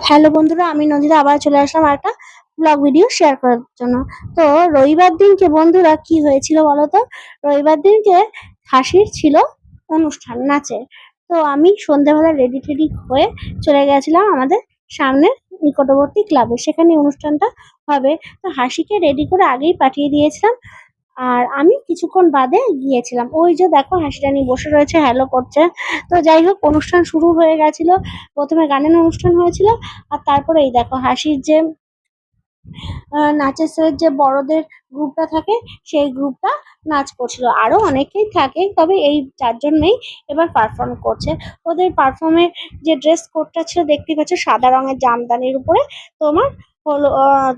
Hello বন্ধুরা, আমি নন্দিতা আবার চলে আসলাম একটা ব্লগ ভিডিও শেয়ার করার জন্য। তো রবিবার দিনকে বন্ধুরা কি হয়েছিল বলো তো? রবিবার দিনকে হাসির ছিল অনুষ্ঠান নাচের। তো আমি সন্ধ্যাবেলা রেডি টেডি হয়ে চলে গেছিলাম আমাদের সামনের নিকটবর্তী ক্লাবে, সেখানে অনুষ্ঠানটা হবে। তো হাসিকে রেডি করে আগেই পাঠিয়ে দিয়েছিলাম, আর আমি কিছুক্ষণ বাদে গিয়েছিলাম। ওই যে দেখো হাসিটা নিয়ে বসে রয়েছে, হ্যালো করছে। তো যাই হোক, অনুষ্ঠান শুরু হয়ে গেছিল। প্রথমে গানের অনুষ্ঠান হয়েছিল, আর তারপরে এই দেখো হাসির যে নাচের স্যারের যে বড়দের গ্রুপটা থাকে, সেই গ্রুপটা নাচ করছিল। আরো অনেকেই থাকে, তবে এই চারজনেই এবার পারফর্ম করছে। ওদের পারফর্মের যে ড্রেস কোডটা ছিল দেখতে পাচ্ছ, সাদা রঙের জামদানির উপরে তোমার হলো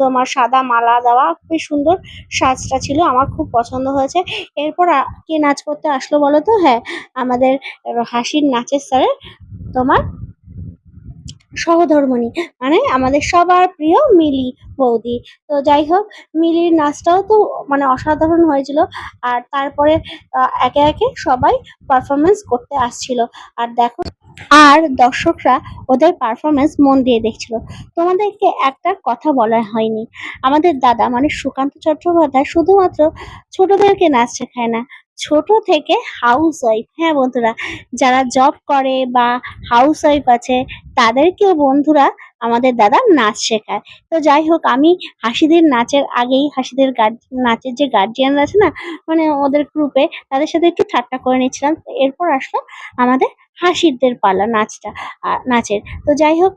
তোমার সাদা মালা দেওয়া, বেশ সুন্দর সাজটা ছিল, আমার খুব পছন্দ হয়েছে। এরপর কে নাচ করতে আসলো বলো তো? হ্যাঁ, আমাদের হাসির নাচের স্যারের তোমার সহধর্মিণী, মানে আমাদের সবার প্রিয় মিলি বৌদি। তো যাই হোক, মিলির নাচটাও তো মানে অসাধারণ হয়েছিল। আর তারপরে একে একে সবাই পারফরমেন্স করতে আসছিল। আর দেখো, আর দর্শকরা ওদের পারফরমেন্স মন দিয়ে দেখছিল। তোমাদেরকে একটা কথা বলা হয়নি, আমাদের দাদা মানে সুকান্ত চট্টোপাধ্যায় শুধুমাত্র ছোটদেরকে নাচ শেখায় না, ছোট থেকে হাউস ওয়াইফ, হ্যাঁ বন্ধুরা, যারা জব করে বা হাউস ওয়াইফ আছে তাদেরকেও বন্ধুরা আমাদের দাদা নাচ শেখায়। তো যাই হোক, আমি হাসিদের নাচের আগেই হাসিদের নাচের যে গার্জিয়ান আছে না, মানে ওদের গ্রুপে, তাদের সাথে একটু ঠাট্টা করে নিচ্ছিলাম। এরপর আসলো আমাদের হাসিদের পালা নাচের। তো যাই হোক,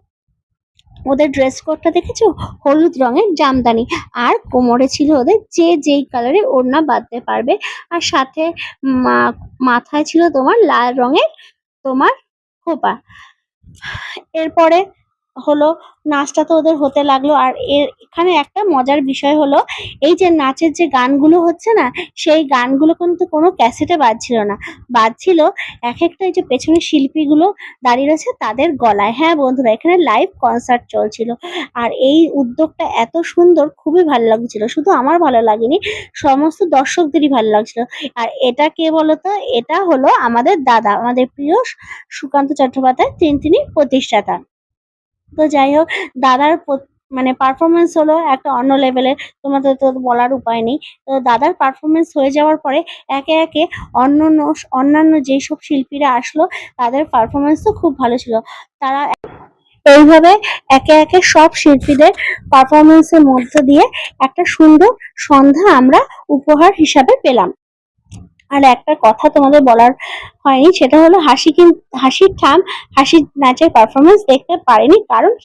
ওদের ড্রেস কোডটা দেখেছো? হলুদ রঙের জামদানি, আর কোমরে ছিল ওদের যে যেই কালারের ওড়না বাঁধতে পারবে, আর সাথে মাথায় ছিল তোমার লাল রঙের তোমার খোপা। এরপরে হলো নাচটা তো ওদের হতে লাগলো। আর এখানে একটা মজার বিষয় হলো, এই যে নাচের যে গানগুলো হচ্ছে না, সেই গানগুলো কিন্তু কোনো ক্যাসেটে বাজছিল না, বাজছিল এক একটা এই যে পেছনে শিল্পীগুলো দাঁড়িয়ে রয়েছে তাদের গলায়। হ্যাঁ বন্ধুরা, এখানে লাইভ কনসার্ট চলছিল। আর এই উদ্যোগটা এত সুন্দর, খুবই ভালো লাগছিল। শুধু আমার ভালো লাগেনি, সমস্ত দর্শকদেরই ভালো লাগছিল। আর এটা কে বলতো? এটা হলো আমাদের দাদা, আমাদের প্রিয় সুকান্ত চট্টোপাধ্যায়, তিনি প্রতিষ্ঠাতা। তো যাই হোক, দাদার মানে পারফরমেন্স হলো একটা অন্য লেভেলের, তোমাদের তো বলার উপায় নেই। তো দাদার পারফরমেন্স হয়ে যাওয়ার পরে একে একে অন্যান্য যেসব শিল্পীরা আসলো, তাদের পারফরমেন্স তো খুব ভালো ছিল। তারা এইভাবে একে একে সব শিল্পীদের পারফরমেন্সের মধ্য দিয়ে একটা সুন্দর সন্ধ্যা আমরা উপহার হিসাবে পেলাম। আর একটা কথা তোমাদের বলার হয়নি, সেটা হলো হাসির নাচের পারফরমেন্স দেখতে পারেনি, কারণ